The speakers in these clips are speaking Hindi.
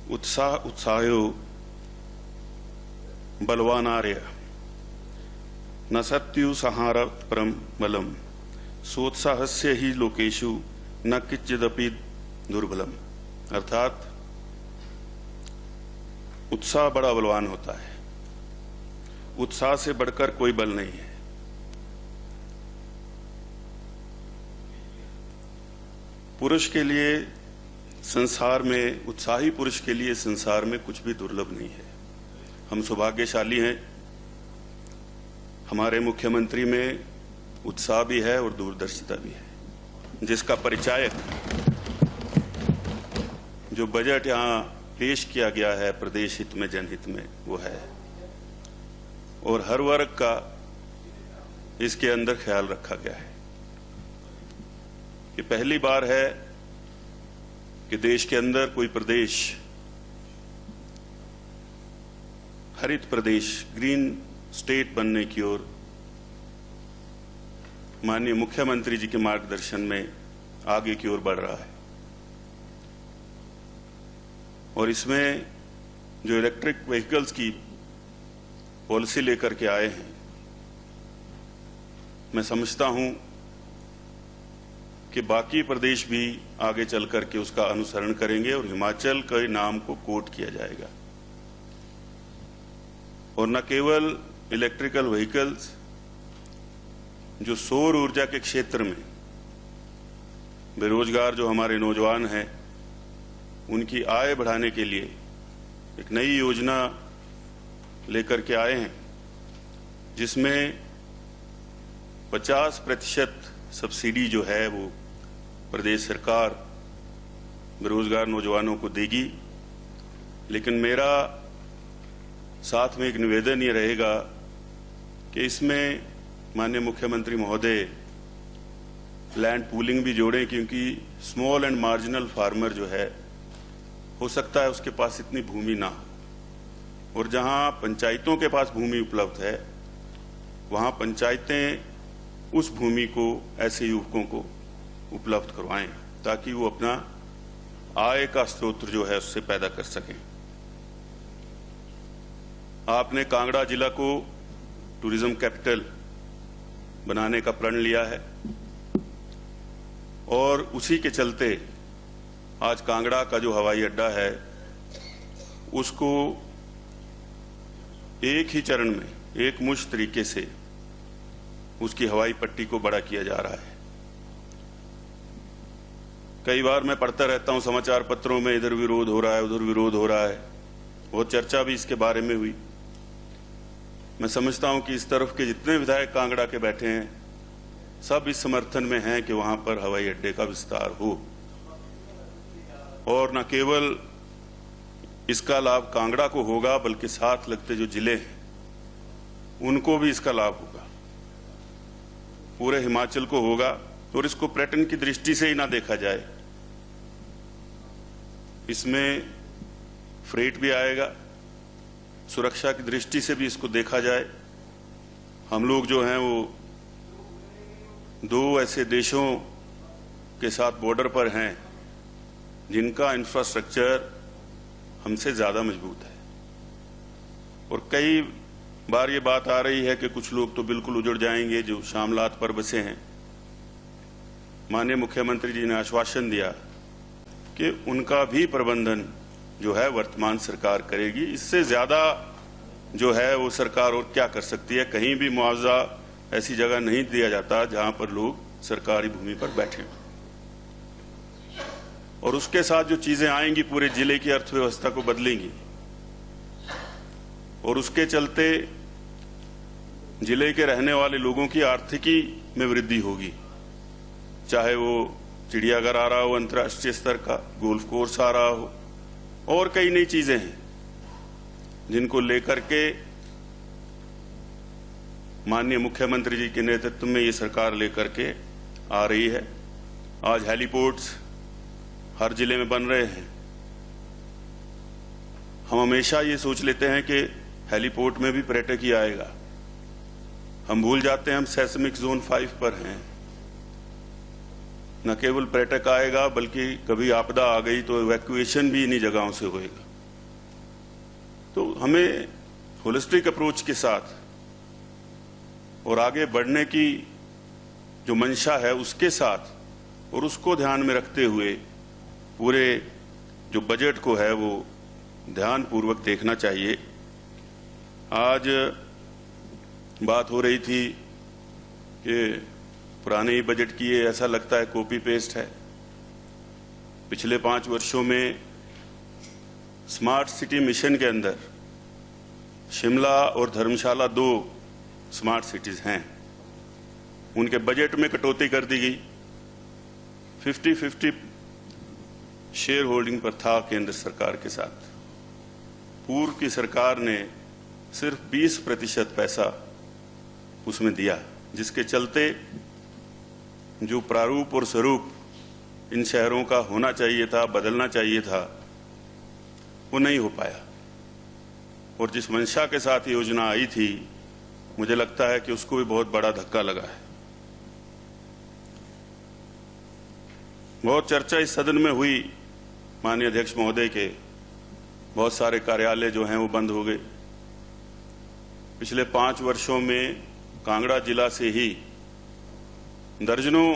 उत्साह उत्साहो बलवानार्य न सत्यु सहार परम बलम सोत्साहस्य ही लोकेशु न किंचिदपि दुर्बलम। अर्थात उत्साह बड़ा बलवान होता है, उत्साह से बढ़कर कोई बल नहीं है। पुरुष के लिए संसार में, उत्साही पुरुष के लिए संसार में कुछ भी दुर्लभ नहीं है। हम सौभाग्यशाली हैं, हमारे मुख्यमंत्री में उत्साह भी है और दूरदर्शिता भी है, जिसका परिचायक जो बजट यहाँ पेश किया गया है प्रदेश हित में, जनहित में, वो है। और हर वर्ग का इसके अंदर ख्याल रखा गया है। ये पहली बार है कि देश के अंदर कोई प्रदेश हरित प्रदेश, ग्रीन स्टेट बनने की ओर माननीय मुख्यमंत्री जी के मार्गदर्शन में आगे की ओर बढ़ रहा है। और इसमें जो इलेक्ट्रिक व्हीकल्स की पॉलिसी लेकर के आए हैं, मैं समझता हूं कि बाकी प्रदेश भी आगे चल करके उसका अनुसरण करेंगे और हिमाचल के नाम को कोट किया जाएगा। और न केवल इलेक्ट्रिकल व्हीकल्स, जो सौर ऊर्जा के क्षेत्र में बेरोजगार जो हमारे नौजवान हैं, उनकी आय बढ़ाने के लिए एक नई योजना लेकर के आए हैं, जिसमें 50% सब्सिडी जो है वो प्रदेश सरकार बेरोजगार नौजवानों को देगी। लेकिन मेरा साथ में एक निवेदन ये रहेगा कि इसमें माननीय मुख्यमंत्री महोदय लैंड पूलिंग भी जोड़ें, क्योंकि स्मॉल एंड मार्जिनल फार्मर जो है, हो सकता है उसके पास इतनी भूमि ना हो, और जहां पंचायतों के पास भूमि उपलब्ध है वहां पंचायतें उस भूमि को ऐसे युवकों को उपलब्ध करवाएं, ताकि वो अपना आय का स्रोत जो है उससे पैदा कर सकें। आपने कांगड़ा जिला को टूरिज्म कैपिटल बनाने का प्रण लिया है, और उसी के चलते आज कांगड़ा का जो हवाई अड्डा है उसको एक ही चरण में, एक मुश्त तरीके से उसकी हवाई पट्टी को बड़ा किया जा रहा है। कई बार मैं पढ़ता रहता हूं समाचार पत्रों में, इधर विरोध हो रहा है, उधर विरोध हो रहा है, बहुत चर्चा भी इसके बारे में हुई। मैं समझता हूं कि इस तरफ के जितने विधायक कांगड़ा के बैठे हैं, सब इस समर्थन में हैं कि वहां पर हवाई अड्डे का विस्तार हो, और न केवल इसका लाभ कांगड़ा को होगा बल्कि साथ लगते जो जिले हैं उनको भी इसका लाभ होगा, पूरे हिमाचल को होगा। और इसको पर्यटन की दृष्टि से ही ना देखा जाए, इसमें फ्रेट भी आएगा, सुरक्षा की दृष्टि से भी इसको देखा जाए। हम लोग जो हैं वो दो ऐसे देशों के साथ बॉर्डर पर हैं जिनका इंफ्रास्ट्रक्चर हमसे ज्यादा मजबूत है, और कई बार ये बात आ रही है कि कुछ लोग तो बिल्कुल उजड़ जाएंगे जो शामलात पर बसे हैं। माननीय मुख्यमंत्री जी ने आश्वासन दिया कि उनका भी प्रबंधन जो है वर्तमान सरकार करेगी। इससे ज्यादा जो है वो सरकार और क्या कर सकती है। कहीं भी मुआवजा ऐसी जगह नहीं दिया जाता जहां पर लोग सरकारी भूमि पर बैठे, और उसके साथ जो चीजें आएंगी पूरे जिले की अर्थव्यवस्था को बदलेंगी, और उसके चलते जिले के रहने वाले लोगों की आर्थिकी में वृद्धि होगी। चाहे वो चिड़ियाघर आ रहा हो अंतर्राष्ट्रीय स्तर का, गोल्फ कोर्स आ रहा हो, और कई नई चीजें हैं जिनको लेकर के माननीय मुख्यमंत्री जी के नेतृत्व में ये सरकार लेकर के आ रही है। आज हेलीपोर्ट्स हर जिले में बन रहे हैं। हम हमेशा ये सोच लेते हैं कि हेलीपोर्ट में भी पर्यटक ही आएगा, हम भूल जाते हैं हम सेस्मिक जोन 5 पर हैं। न केवल पर्यटक आएगा बल्कि कभी आपदा आ गई तो इवैक्यूएशन भी इन्हीं जगहों से होएगा। तो हमें होलिस्टिक अप्रोच के साथ और आगे बढ़ने की जो मंशा है उसके साथ और उसको ध्यान में रखते हुए पूरे जो बजट को है वो ध्यानपूर्वक देखना चाहिए। आज बात हो रही थी कि पुराने ही बजट की ये ऐसा लगता है कॉपी पेस्ट है। पिछले 5 वर्षों में स्मार्ट सिटी मिशन के अंदर शिमला और धर्मशाला 2 स्मार्ट सिटीज हैं, उनके बजट में कटौती कर दी गई। 50-50 शेयर होल्डिंग पर था केंद्र सरकार के साथ। पूर्व की सरकार ने सिर्फ 20% पैसा उसमें दिया, जिसके चलते जो प्रारूप और स्वरूप इन शहरों का होना चाहिए था, बदलना चाहिए था, वो नहीं हो पाया। और जिस मंशा के साथ योजना आई थी, मुझे लगता है कि उसको भी बहुत बड़ा धक्का लगा है। बहुत चर्चा इस सदन में हुई, माननीय अध्यक्ष महोदय के बहुत सारे कार्यालय जो हैं वो बंद हो गए। पिछले 5 वर्षों में कांगड़ा जिला से ही दर्जनों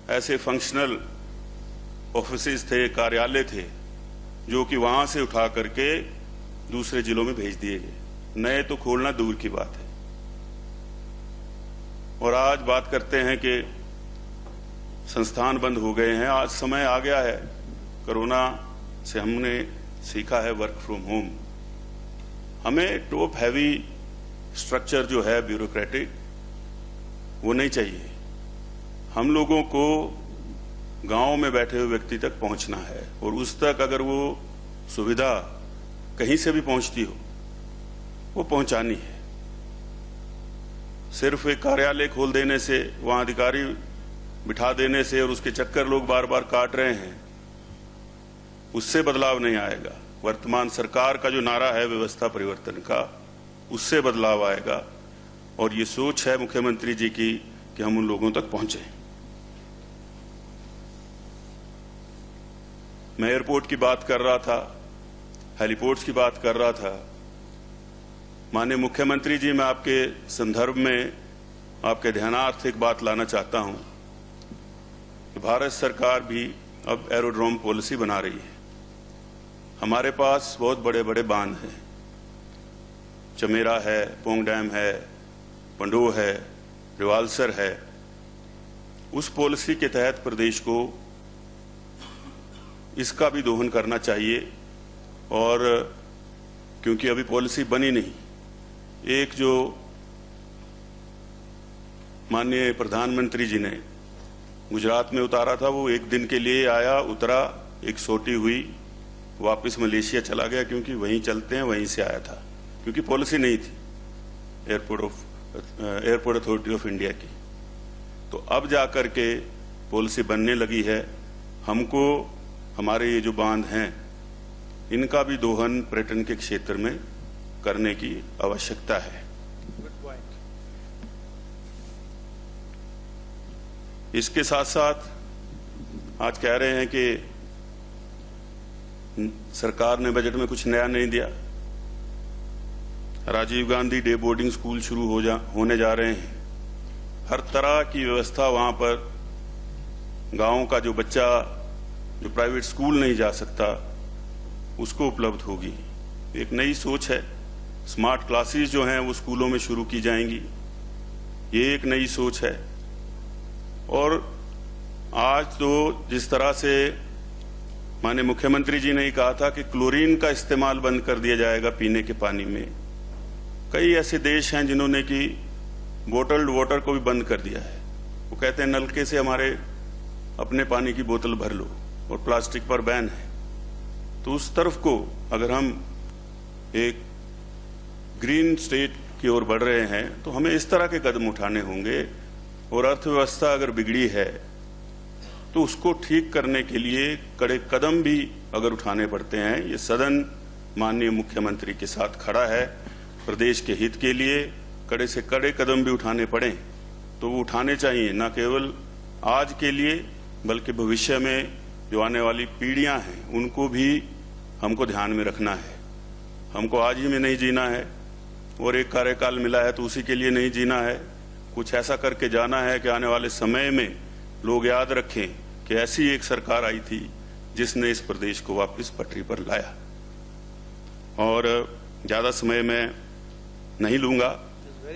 ऐसे फंक्शनल ऑफिसेज थे, कार्यालय थे, जो कि वहां से उठा करके दूसरे जिलों में भेज दिए गए। नए तो खोलना दूर की बात है। और आज बात करते हैं कि संस्थान बंद हो गए हैं। आज समय आ गया है, कोरोना से हमने सीखा है वर्क फ्रॉम होम। हमें टॉप हैवी स्ट्रक्चर जो है ब्यूरोक्रेटिक, वो नहीं चाहिए। हम लोगों को गांव में बैठे हुए व्यक्ति तक पहुंचना है, और उस तक अगर वो सुविधा कहीं से भी पहुंचती हो, वो पहुंचानी है। सिर्फ एक कार्यालय खोल देने से, वहां अधिकारी बिठा देने से और उसके चक्कर लोग बार बार काट रहे हैं, उससे बदलाव नहीं आएगा। वर्तमान सरकार का जो नारा है व्यवस्था परिवर्तन का, उससे बदलाव आएगा। और ये सोच है मुख्यमंत्री जी की कि हम उन लोगों तक पहुंचे। मैं एयरपोर्ट की बात कर रहा था, हेलीपोर्ट्स की बात कर रहा था। माननीय मुख्यमंत्री जी, मैं आपके संदर्भ में आपके ध्यानार्थ एक बात लाना चाहता हूं कि भारत सरकार भी अब एरोड्रोम पॉलिसी बना रही है। हमारे पास बहुत बड़े बड़े बांध हैं, चमेरा है, पोंग डैम है, पंडो है, रिवालसर है। उस पॉलिसी के तहत प्रदेश को इसका भी दोहन करना चाहिए। और क्योंकि अभी पॉलिसी बनी नहीं, एक जो माननीय प्रधानमंत्री जी ने गुजरात में उतारा था, वो 1 दिन के लिए आया, उतरा, एक सोटी हुई, वापस मलेशिया चला गया, क्योंकि वहीं चलते हैं, वहीं से आया था, क्योंकि पॉलिसी नहीं थी एयरपोर्ट अथॉरिटी ऑफ इंडिया की। तो अब जाकर के पॉलिसी बनने लगी है। हमको हमारे ये जो बांध हैं, इनका भी दोहन पर्यटन के क्षेत्र में करने की आवश्यकता है। इसके साथ साथ आज कह रहे हैं कि सरकार ने बजट में कुछ नया नहीं दिया। Rajiv Gandhi day boarding school शुरू होने जा रहे हैं। हर तरह की व्यवस्था वहां पर, गांव का जो बच्चा जो प्राइवेट स्कूल नहीं जा सकता, उसको उपलब्ध होगी। एक नई सोच है। स्मार्ट क्लासेस जो हैं वो स्कूलों में शुरू की जाएंगी, ये एक नई सोच है। और आज तो जिस तरह से माननीय मुख्यमंत्री जी ने कहा था कि क्लोरीन का इस्तेमाल बंद कर दिया जाएगा पीने के पानी में, कई ऐसे देश हैं जिन्होंने कि बोटल्ड वाटर को भी बंद कर दिया है। वो कहते हैं नलके से हमारे अपने पानी की बोतल भर लो, और प्लास्टिक पर बैन है। तो उस तरफ को अगर हम एक ग्रीन स्टेट की ओर बढ़ रहे हैं, तो हमें इस तरह के कदम उठाने होंगे। और अर्थव्यवस्था अगर बिगड़ी है तो उसको ठीक करने के लिए कड़े कदम भी अगर उठाने पड़ते हैं, ये सदन माननीय मुख्यमंत्री के साथ खड़ा है। प्रदेश के हित के लिए कड़े से कड़े कदम भी उठाने पड़े तो वो उठाने चाहिए, न केवल आज के लिए बल्कि भविष्य में जो आने वाली पीढ़ियां हैं उनको भी हमको ध्यान में रखना है। हमको आज ही में नहीं जीना है और एक कार्यकाल मिला है तो उसी के लिए नहीं जीना है। कुछ ऐसा करके जाना है कि आने वाले समय में लोग याद रखें कि ऐसी एक सरकार आई थी जिसने इस प्रदेश को वापस पटरी पर लाया। और ज़्यादा समय मैं नहीं लूँगा।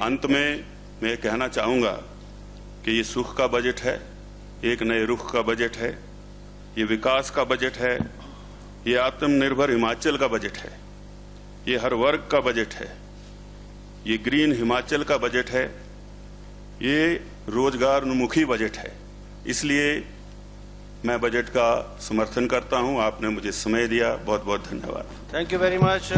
अंत में मैं कहना चाहूँगा कि ये सुख का बजट है, एक नए रुख का बजट है, ये विकास का बजट है, ये आत्मनिर्भर हिमाचल का बजट है, ये हर वर्ग का बजट है, ये ग्रीन हिमाचल का बजट है, ये रोजगारोन्मुखी बजट है। इसलिए मैं बजट का समर्थन करता हूं। आपने मुझे समय दिया, बहुत बहुत धन्यवाद। Thank you very much.